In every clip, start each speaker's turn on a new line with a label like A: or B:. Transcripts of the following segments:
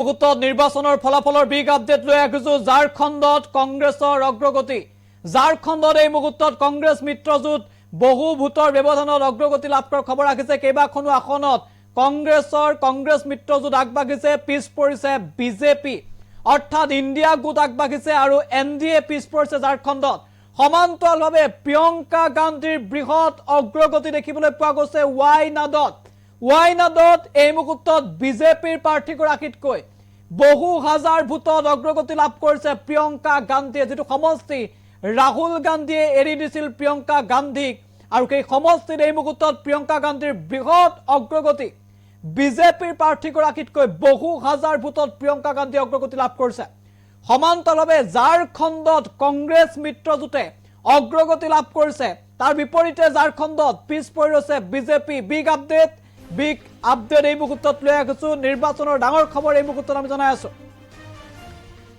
A: মুহূৰ্তত নিৰ্বাচনৰ ফলাফলৰ বিগ আপডেট লৈ আহিছো ঝাৰখণ্ডত কংগ্ৰেছৰ অগ্ৰগতি ঝাৰখণ্ডত এই মুহূৰ্তত কংগ্ৰেছ মিত্ৰজোঁট বহু ভোটৰ ব্যৱধানত অগ্ৰগতি লাভ কৰাৰ খবৰ আহিছে কেইবাখনো আসনত কংগ্ৰেছ মিত্ৰজোঁট আগবাঢ়িছে পিছ পৰিছে বিজেপি অৰ্থাৎ ইণ্ডিয়া গোট আগবাঢ়িছে আৰু এনডিএ পিছ পৰিছে ঝাৰখণ্ডত সমান্তৰালভাৱে প্ৰিয়ংকা গান্ধীৰ বৃহৎ অগ্ৰগতি দেখিবলৈ পোৱা গৈছে ৱাইনাডত এই মুহূৰ্তত বিজেপিৰ প্ৰাৰ্থীগৰাকীতকৈ বহু হাজাৰ ভোটত অগ্ৰগতি লাভ কৰিছে প্ৰিয়ংকা গান্ধীয়ে যেটো সমষ্টি ৰাহুল গান্ধীয়ে এৰি দিছিল প্ৰিয়ংকা গান্ধীক আৰু এই সমষ্টিত এই মুহূৰ্তত প্ৰিয়ংকা গান্ধীৰ বৃহৎ অগ্ৰগতি বিজেপিৰ প্ৰাৰ্থীগৰাকীতকৈ বহু হাজাৰ ভোটত প্ৰিয়ংকা গান্ধীয়ে অগ্ৰগতি লাভ কৰিছে সমান্তৰালভাৱে ঝাৰখণ্ডত কংগ্ৰেছ মিত্ৰজোঁটে অগ্ৰগতি লাভ কৰিছে তাৰ বিপৰীতে ঝাৰখণ্ডত পিছ পৰি ৰৈছে বিজেপি বিগ আপডেট এই মুহূৰ্তত লৈ আহিছো নিৰ্বাচনৰ ডাঙৰ খবৰ এই মুহূৰ্তত আমি জনাই আছো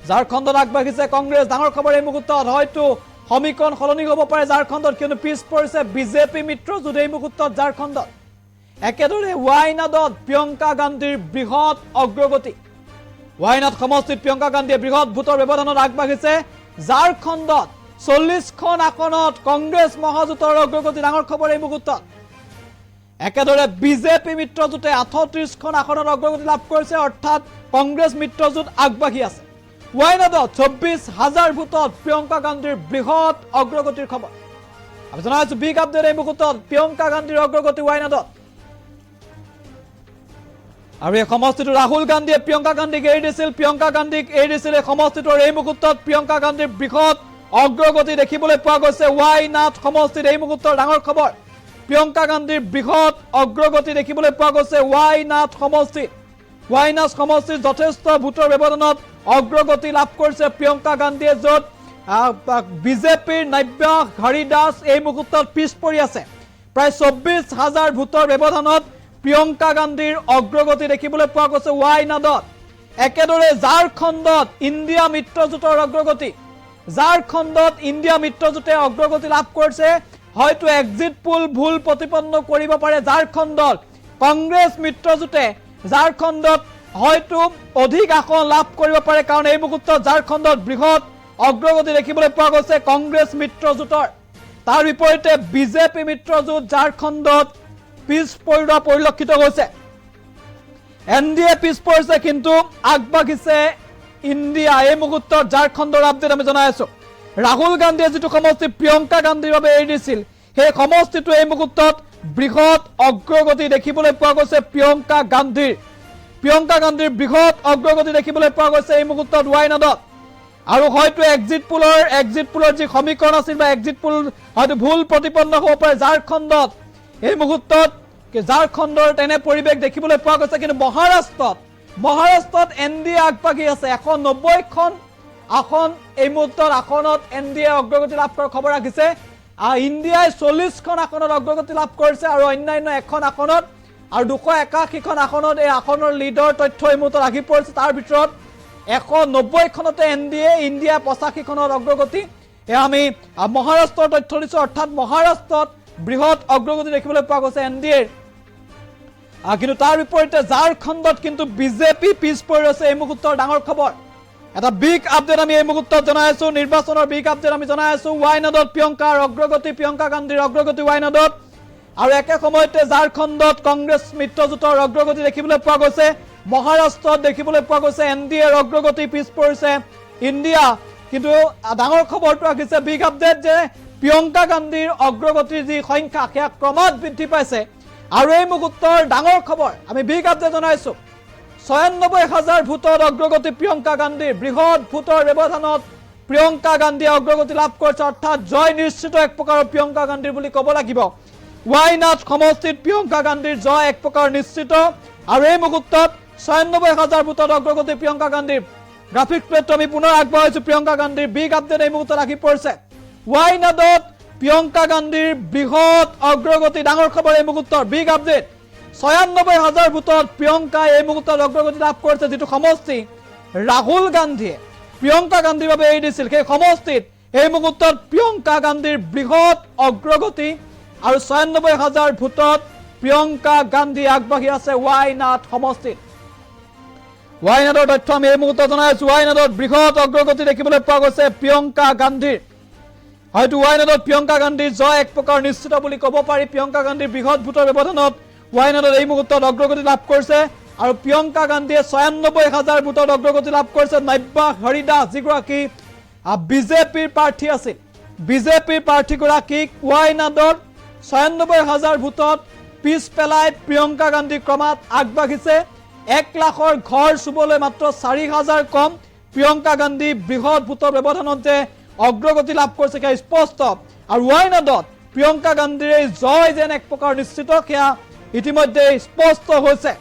A: ঝাৰখণ্ডত আগবাঢ়িছে কংগ্ৰেছ ডাঙৰ খবৰ এই মুহূৰ্তত হয়তো সমীকৰণ সলনি হ'ব পাৰে ঝাৰখণ্ডত কিন্তু পিছ পৰিছে বিজেপি মিত্ৰজোঁট এই মুহূৰ্তত ঝাৰখণ্ডত একেদৰে ৱাইনাডত প্ৰিয়ংকা গান্ধীৰ বৃহৎ অগ্ৰগতি ৱাইনাড সমষ্টিত প্ৰিয়ংকা গান্ধীয়ে বৃহৎ ভোটৰ ব্যৱধানত আগবাঢ়িছে ঝাৰখণ্ডত 40খন আসনত কংগ্ৰেছ মহাজোঁটৰ অগ্ৰগতি ডাঙৰ খবৰ এই মুহূৰ্তত একেদৰে বিজেপি মিত্ৰজোঁটে 38খন আসনত অগ্ৰগতি লাভ কৰিছে অৰ্থাৎ কংগ্ৰেছ মিত্ৰজোঁট আগবাঢ়ি আছে ৱাইনাডত 24,000 ভোটত প্ৰিয়ংকা গান্ধীৰ বৃহৎ অগ্ৰগতিৰ খবৰ আমি জনাইছো বিগ আপডেট এই মুহূৰ্তত প্ৰিয়ংকা গান্ধীৰ অগ্ৰগতি ৱাইনাডত আৰু এই সমষ্টিটো ৰাহুল গান্ধীয়ে প্ৰিয়ংকা গান্ধীক এৰি দিছিল এই সমষ্টিটোৰ এই মুহূৰ্তত প্ৰিয়ংকা গান্ধীৰ বৃহৎ অগ্ৰগতি দেখিবলৈ পোৱা গৈছে ৱাইনাড সমষ্টিত এই মুহূৰ্তৰ ডাঙৰ খবৰ প্ৰিয়ংকা গান্ধীৰ বৃহৎ অগ্ৰগতি দেখিবলৈ পোৱা গৈছে ৱাইনাড সমষ্টিত যথেষ্ট ভোটৰ ব্যৱধানত অগ্ৰগতি লাভ কৰিছে প্ৰিয়ংকা গান্ধীয়ে য'ত বিজেপিৰ নব্য হৰিদাস এই মুহূৰ্তত পিছ পৰি আছে প্ৰায় 24,000 ভোটৰ ব্যৱধানত প্ৰিয়ংকা গান্ধীৰ অগ্ৰগতি দেখিবলৈ পোৱা গৈছে ৱাইনাডত একেদৰে ঝাৰখণ্ডত ইণ্ডিয়া মিত্ৰজোঁটৰ অগ্ৰগতি ইণ্ডিয়া মিত্ৰজোঁটে অগ্ৰগতি লাভ কৰিছে হয়তো এক্সিট পোল ভুল প্ৰতিপন্ন কৰিব পাৰে ঝাৰখণ্ডত কংগ্ৰেছ মিত্ৰজোঁটে ঝাৰখণ্ডত হয়তো অধিক আসন লাভ কৰিব পাৰে কাৰণ এই মুহূৰ্তত ঝাৰখণ্ডত বৃহৎ অগ্ৰগতি দেখিবলৈ পোৱা গৈছে কংগ্ৰেছ মিত্ৰজোঁটৰ তাৰ বিপৰীতে বিজেপি মিত্ৰজোঁট ঝাৰখণ্ডত পিছ পৰি পৰিলক্ষিত হৈছে এনডিএ পিছ পৰিছে কিন্তু আগবাঢ়িছে ইণ্ডিয়া এই মুহূৰ্তত ঝাৰখণ্ডৰ আপডেট আমি জনাই আছো ৰাহুল গান্ধীয়ে যেটো সমষ্টি প্ৰিয়ংকা গান্ধীৰ বাবে এৰি দিছিল সেই সমষ্টিটো এই মুহূৰ্তত বৃহৎ অগ্ৰগতি দেখিবলৈ পোৱা গৈছে প্ৰিয়ংকা গান্ধীৰ বৃহৎ অগ্ৰগতি দেখিবলৈ পোৱা গৈছে এই মুহূৰ্তত ৱাইনাডত আৰু হয়তো এক্সিট পোলৰ যি সমীকৰণ আছিল বা এক্সিট পোল হয়তো ভুল প্ৰতিপন্ন হ'ব পাৰে ঝাৰখণ্ডত এই মুহূৰ্তত ঝাৰখণ্ডৰ তেনে পৰিৱেশ দেখিবলৈ পোৱা গৈছে কিন্তু মহাৰাষ্ট্ৰত এনডিএ আগবাঢ়ি আছে 190খন আসন এই মুহূৰ্তত আসনত এনডিএ অগ্ৰগতি লাভ কৰাৰ খবৰ আহিছে ইণ্ডিয়াই 40খন আসনত অগ্ৰগতি লাভ কৰিছে আৰু অন্যান্য এখন আসনত আৰু 281খন আসনত এই আসনৰ লিডৰ তথ্য এই মুহূৰ্তত আহি পৰিছে তাৰ ভিতৰত 190খনতে ইণ্ডিয়া 85খনৰ অগ্ৰগতি এয়া আমি মহাৰাষ্ট্ৰৰ তথ্য দিছো অৰ্থাৎ মহাৰাষ্ট্ৰত বৃহৎ অগ্ৰগতি দেখিবলৈ পোৱা গৈছে এনডিএৰ কিন্তু তাৰ বিপৰীতে ঝাৰখণ্ডত কিন্তু বিজেপি পিছ পৰি আছে এই মুহূৰ্তৰ ডাঙৰ খবৰ এটা বিগ আপডেট আমি এই মুহূৰ্তত জনাই আছো নিৰ্বাচনৰ বিগ আপডেট আমি জনাই আছো ৱাইনাডত প্ৰিয়ংকা গান্ধীৰ অগ্ৰগতি ৱাইনাডত আৰু একে সময়তে ঝাৰখণ্ডত কংগ্ৰেছ মিত্ৰজোঁটৰ অগ্ৰগতি দেখিবলৈ পোৱা গৈছে মহাৰাষ্ট্ৰত দেখিবলৈ পোৱা গৈছে এনডিএৰ অগ্ৰগতি পিছ পৰিছে ইণ্ডিয়া কিন্তু ডাঙৰ খবৰটো আহিছে বিগ আপডেট যে প্ৰিয়ংকা গান্ধীৰ অগ্ৰগতিৰ যি সংখ্যা সেয়া ক্ৰমাৎ বৃদ্ধি পাইছে আৰু এই মুহূৰ্তৰ ডাঙৰ খবৰ আমি বিগ আপডেট জনাইছো 96,000 ভোটত অগ্ৰগতি প্ৰিয়ংকা গান্ধীৰ বৃহৎ ভোটৰ ব্যৱধানত প্ৰিয়ংকা গান্ধীয়ে অগ্ৰগতি লাভ কৰিছে অৰ্থাৎ জয় নিশ্চিত এক প্ৰকাৰৰ প্ৰিয়ংকা গান্ধীৰ বুলি ক'ব লাগিব ৱাইনাড সমষ্টিত প্ৰিয়ংকা গান্ধীৰ জয় এক প্ৰকাৰ নিশ্চিত আৰু এই মুহূৰ্তত 96,000 ভোটত অগ্ৰগতি প্ৰিয়ংকা গান্ধীৰ গ্ৰাফিক প্লেটটো আমি পুনৰ আগবঢ়াইছো প্ৰিয়ংকা গান্ধীৰ বিগ আপডেট এই মুহূৰ্তত আহি পৰিছে ৱাইনাডত প্ৰিয়ংকা গান্ধীৰ বৃহৎ অগ্ৰগতি ডাঙৰ খবৰ এই মুহূৰ্তৰ বিগ আপডেট 96,000 ভোটত প্ৰিয়ংকা এই মুহূৰ্তত অগ্ৰগতি লাভ কৰিছে যেটো সমষ্টি ৰাহুল গান্ধীয়ে প্ৰিয়ংকা গান্ধীৰ বাবে এৰি দিছিল সেই সমষ্টিত এই মুহূৰ্তত প্ৰিয়ংকা গান্ধীৰ বৃহৎ অগ্ৰগতি আৰু 96,000 ভোটত প্ৰিয়ংকা গান্ধী আগবাঢ়ি আছে ৱাইনাড সমষ্টিত ৱাইনাডৰ তথ্য আমি এই মুহূৰ্তত জনাই আছো। ৱাইনাডত বৃহৎ অগ্ৰগতি দেখিবলৈ পোৱা গৈছে প্ৰিয়ংকা গান্ধীৰ। হয়তো ৱাইনাডত প্ৰিয়ংকা গান্ধীৰ জয় এক প্ৰকাৰ নিশ্চিত বুলি ক'ব পাৰি। প্ৰিয়ংকা গান্ধীৰ বৃহৎ ভোটৰ ব্যৱধানত ৱাইনাডত এই মুহূৰ্তত অগ্ৰগতি লাভ কৰিছে আৰু প্ৰিয়ংকা গান্ধীয়ে ৯৬,০০০ ভোটত অগ্ৰগতি লাভ কৰিছে। নাব্যা হৰিদাস যিগৰাকী বিজেপিৰ প্ৰাৰ্থী আছিল, বিজেপিৰ প্ৰাৰ্থীগৰাকীক ৱাইনাডত ৯৬,০০০ ভোটত পিছ পেলাই প্ৰিয়ংকা গান্ধী ক্ৰমাৎ আগবাঢ়িছে। ১ লাখৰ ঘৰ চুবলৈ মাত্ৰ ৪,০০০ কম। প্ৰিয়ংকা গান্ধী বৃহৎ ভোটৰ ব্যৱধানত যে অগ্ৰগতি লাভ কৰিছে সেয়া স্পষ্ট আৰু ৱাইনাডত প্ৰিয়ংকা গান্ধীৰ এই জয় যেন এক প্ৰকাৰ নিশ্চিত সেয়া ইতিমধ্যে স্পষ্ট হৈছে।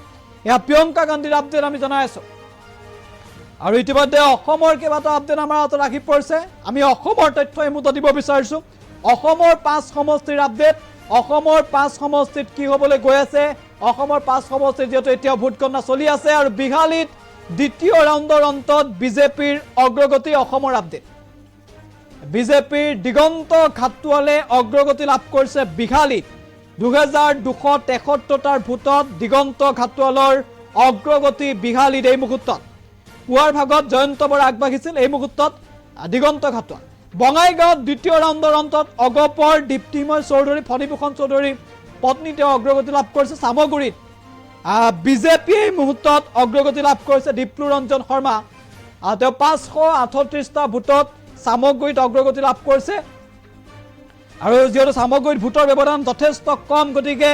A: এয়া প্ৰিয়ংকা গান্ধীৰ আপডেট আমি জনাই আছো আৰু ইতিমধ্যে অসমৰ কেইবাটাও আপডেট আমাৰ হাতত আহি পৰিছে। আমি অসমৰ তথ্য এই মুহূৰ্তত দিব বিচাৰিছো। অসমৰ ৫ সমষ্টিৰ আপডেট। অসমৰ ৫ সমষ্টিত কি হ'বলৈ গৈ আছে। অসমৰ ৫ সমষ্টিত যিহেতু এতিয়া ভোট গণনা চলি আছে আৰু বিহালীত দ্বিতীয় ৰাউণ্ডৰ অন্তত বিজেপিৰ অগ্ৰগতি। অসমৰ আপডেট। বিজেপিৰ দিগন্ত ঘাটোৱালে অগ্ৰগতি লাভ কৰিছে বিহালীত। ২,২৭৩টাৰ ভোটত দিগন্ত ঘাটোৱালৰ অগ্ৰগতি বিহালীত এই মুহূৰ্তত। পুৱাৰ ভাগত জয়ন্ত বৰা আগবাঢ়িছিল, এই মুহূৰ্তত দিগন্ত ঘাটোৱাল। বঙাইগাঁৱত দ্বিতীয় ৰাউণ্ডৰ অন্তত অগপৰ দীপ্তিময় চৌধুৰী, ফণীভূষণ চৌধুৰীৰ পত্নী তেওঁ অগ্ৰগতি লাভ কৰিছে। চামগুৰিত বিজেপিয়ে এই মুহূৰ্তত অগ্ৰগতি লাভ কৰিছে। দীপ্লু ৰঞ্জন শৰ্মা তেওঁ ৫৩৮টা ভোটত চামগুৰিত অগ্ৰগতি লাভ কৰিছে আৰু যিহেতু চামগুৰিত ভোটৰ ব্যৱধান যথেষ্ট কম, গতিকে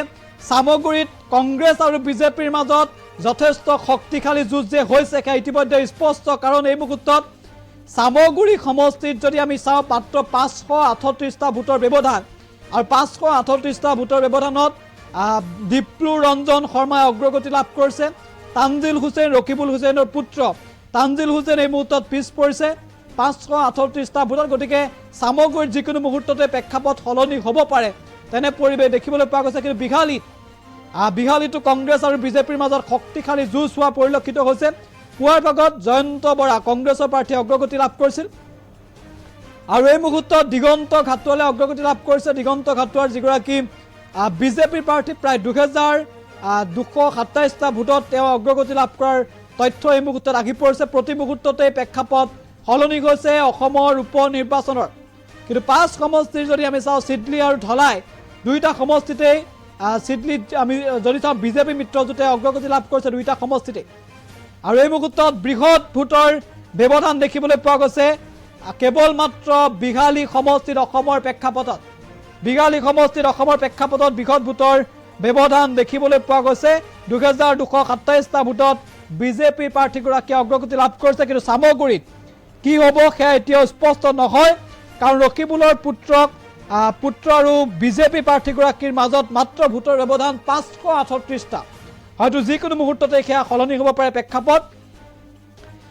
A: চামগুৰিত কংগ্ৰেছ আৰু বিজেপিৰ মাজত যথেষ্ট শক্তিশালী যুঁজ যে হৈছে সেয়া ইতিমধ্যে স্পষ্ট। কাৰণ এই মুহূৰ্তত চামগুৰি সমষ্টিত যদি আমি চাওঁ মাত্ৰ ৫৩৮টা ভোটৰ ব্যৱধান আৰু ৫৩৮টা ভোটৰ ব্যৱধানত দীপ্লু ৰঞ্জন শৰ্মাই অগ্ৰগতি লাভ কৰিছে। তানজিল হুছেইন, ৰকিবুল হুছেইনৰ পুত্ৰ তানজিল হুছেইন এই মুহূৰ্তত পিছ পৰিছে ৫৩৮টা ভোটত। গতিকে চামগুৰিত যিকোনো মুহূৰ্ততে প্ৰেক্ষাপট সলনি হ'ব পাৰে তেনে পৰিৱেশ দেখিবলৈ পোৱা গৈছে। কিন্তু বিহালীতো কংগ্ৰেছ আৰু বিজেপিৰ মাজত শক্তিশালী যুঁজ হোৱা পৰিলক্ষিত হৈছে। পুৱাৰ ভাগত জয়ন্ত বৰা কংগ্ৰেছৰ প্ৰাৰ্থীয়ে অগ্ৰগতি লাভ কৰিছিল আৰু এই মুহূৰ্তত দিগন্ত ঘাটোৱালে অগ্ৰগতি লাভ কৰিছে। দিগন্ত ঘাটোৱাৰ যিগৰাকী বিজেপিৰ প্ৰাৰ্থী প্ৰায় ২,২২৭টা ভোটত তেওঁ অগ্ৰগতি লাভ কৰাৰ তথ্য এই মুহূৰ্তত আহি পৰিছে। প্ৰতি মুহূৰ্ততে প্ৰেক্ষাপট সলনি হৈছে অসমৰ উপ নিৰ্বাচনৰ। কিন্তু ৫ সমষ্টিৰ যদি আমি চাওঁ চিডলি আৰু ধলাই দুয়োটা সমষ্টিতেই চিডলিত আমি যদি চাওঁ বিজেপি মিত্ৰজোঁটে অগ্ৰগতি লাভ কৰিছে দুয়োটা সমষ্টিতে আৰু এই মুহূৰ্তত বৃহৎ ভোটৰ ব্যৱধান দেখিবলৈ পোৱা গৈছে কেৱল মাত্ৰ বিহালী সমষ্টিত। অসমৰ প্ৰেক্ষাপটত বিহালী সমষ্টিত অসমৰ প্ৰেক্ষাপটত বৃহৎ ভোটৰ ব্যৱধান দেখিবলৈ পোৱা গৈছে। ২,২২৭টা ভোটত বিজেপিৰ প্ৰাৰ্থীগৰাকীয়ে অগ্ৰগতি লাভ কৰিছে। কিন্তু চামগুৰিত কি হ'ব সেয়া এতিয়াও স্পষ্ট নহয়, কাৰণ ৰকিবুলৰ পুত্ৰ আৰু বিজেপি প্ৰাৰ্থীগৰাকীৰ মাজত মাত্ৰ ভোটৰ ব্যৱধান ৫৩৮টা। হয়তো যিকোনো মুহূৰ্ততে সেয়া সলনি হ'ব পাৰে প্ৰেক্ষাপট।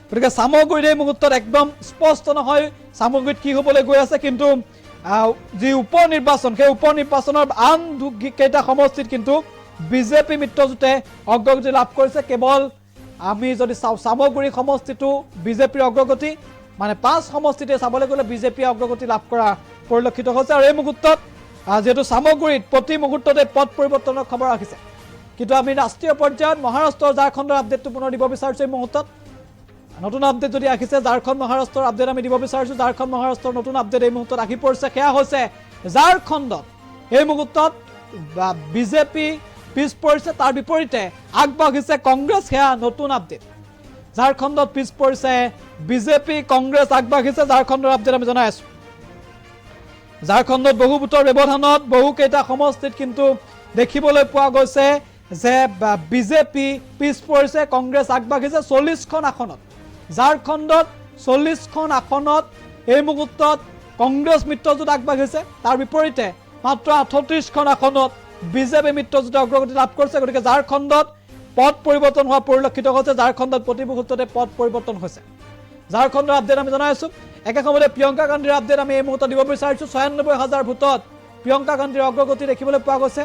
A: গতিকে চামগুৰিত এই মুহূৰ্তত একদম স্পষ্ট নহয় চামগুৰিত কি হ'বলৈ গৈ আছে। কিন্তু যি উপ নিৰ্বাচন সেই উপ নিৰ্বাচনৰ আন কেইটা সমষ্টিত কিন্তু বিজেপি মিত্ৰজোঁটে অগ্ৰগতি লাভ কৰিছে। কেৱল আমি যদি চাওঁ চামগুৰি সমষ্টিটো বিজেপিৰ অগ্ৰগতি, মানে ৫ সমষ্টিতে চাবলৈ গ'লে বিজেপিয়ে অগ্ৰগতি লাভ কৰা পৰিলক্ষিত হৈছে। আৰু এই মুহূৰ্তত যিহেতু চামগুৰিত প্ৰতি মুহূৰ্ততে পথ পৰিৱৰ্তনৰ খবৰ ৰাখিছে। কিন্তু আমি ৰাষ্ট্ৰীয় পৰ্যায়ত মহাৰাষ্ট্ৰ ঝাৰখণ্ডৰ আপডেটটো পুনৰ দিব বিচাৰিছোঁ। এই মুহূৰ্তত নতুন আপডেট যদি আহিছে ঝাৰখণ্ড মহাৰাষ্ট্ৰৰ আপডেট আমি দিব বিচাৰিছোঁ। ঝাৰখণ্ড মহাৰাষ্ট্ৰৰ নতুন আপডেট এই মুহূৰ্তত আহি পৰিছে। সেয়া হৈছে ঝাৰখণ্ডত এই মুহূৰ্তত বিজেপি পিছ পৰিছে, তাৰ বিপৰীতে আগবাঢ়িছে কংগ্ৰেছ। সেয়া নতুন আপডেট। ঝাৰখণ্ডত পিছ পৰিছে বিজেপি, কংগ্ৰেছ আগবাঢ়িছে। ঝাৰখণ্ডৰ আপডেট আমি জনাই আছোঁ। ঝাৰখণ্ডত বহু ভোটৰ ব্যৱধানত বহুকেইটা সমষ্টিত কিন্তু দেখিবলৈ পোৱা গৈছে যে বিজেপি পিছ পৰিছে, কংগ্ৰেছ আগবাঢ়িছে ৪০খন আসনত। ঝাৰখণ্ডত ৪০খন আসনত এই মুহূৰ্তত কংগ্ৰেছ মিত্ৰজোঁট আগবাঢ়িছে, তাৰ বিপৰীতে মাত্ৰ ৩৮খন আসনত বিজেপি মিত্ৰজোঁটে অগ্ৰগতি লাভ কৰিছে। গতিকে ঝাৰখণ্ডত পথ পৰিৱৰ্তন হোৱা পৰিলক্ষিত হৈছে। ঝাৰখণ্ডত প্ৰতি মুহূৰ্ততে পথ পৰিৱৰ্তন হৈছে। ঝাৰখণ্ডৰ আপডেট আমি জনাই আছোঁ। একে সময়তে প্ৰিয়ংকা গান্ধীৰ আপডেট আমি এই মুহূৰ্তত দিব বিচাৰিছোঁ। ৯৬,০০০ ভোটত প্ৰিয়ংকা গান্ধীৰ অগ্ৰগতি দেখিবলৈ পোৱা গৈছে।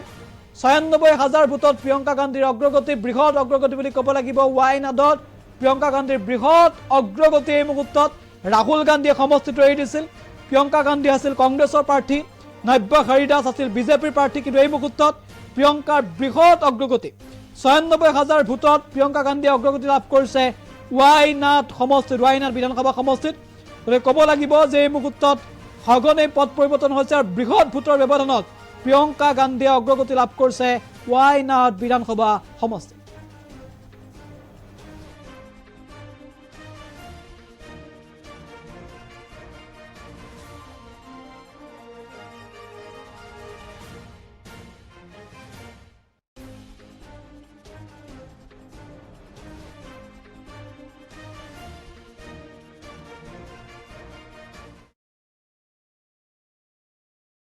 A: ৯৬,০০০ ভোটত প্ৰিয়ংকা গান্ধীৰ অগ্ৰগতি, বৃহৎ অগ্ৰগতি বুলি ক'ব লাগিব। ৱাইনাডত প্ৰিয়ংকা গান্ধীৰ বৃহৎ অগ্ৰগতি এই মুহূৰ্তত। ৰাহুল গান্ধীয়ে সমষ্টিটো এৰি দিছিল। প্ৰিয়ংকা গান্ধী আছিল কংগ্ৰেছৰ প্ৰাৰ্থী, নাব্যা হৰিদাস আছিল বিজেপিৰ প্ৰাৰ্থী। কিন্তু এই মুহূৰ্তত প্ৰিয়ংকাৰ বৃহৎ অগ্ৰগতি। ৯৬,০০০ ভোটত প্ৰিয়ংকা গান্ধীয়ে অগ্ৰগতি লাভ কৰিছে ৱাইনাট সমষ্টিত ৱাইনাট বিধানসভা সমষ্টিত গতিকে ক'ব লাগিব যে এই মুহূৰ্তত সঘনে পথ পৰিৱৰ্তন হৈছে আৰু বৃহৎ ভোটৰ ব্যৱধানত প্ৰিয়ংকা গান্ধীয়ে অগ্ৰগতি লাভ কৰিছে ৱাইনাট বিধানসভা সমষ্টিত।